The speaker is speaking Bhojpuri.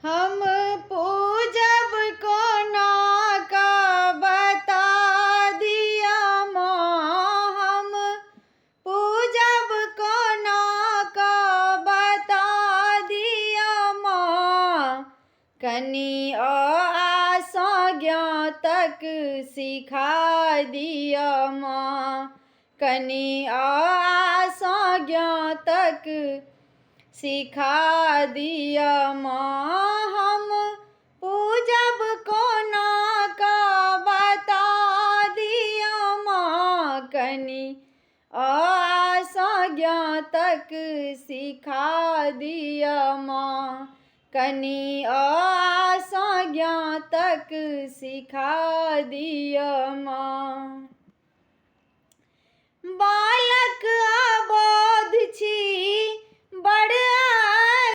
हम पूजब कोना का बता दिया माँ, हम पूजब कोना का बता दिया माँ, कनी आसा तक सिखा दिया माँ, कनी आसा तक सिखा दिया माँ। हम पूजब कोना का बता दिया माँ, कनी आसा तक सिखा दिया माँ, कनी आसा तक सिखा दिया माँ। बालक अबोध छी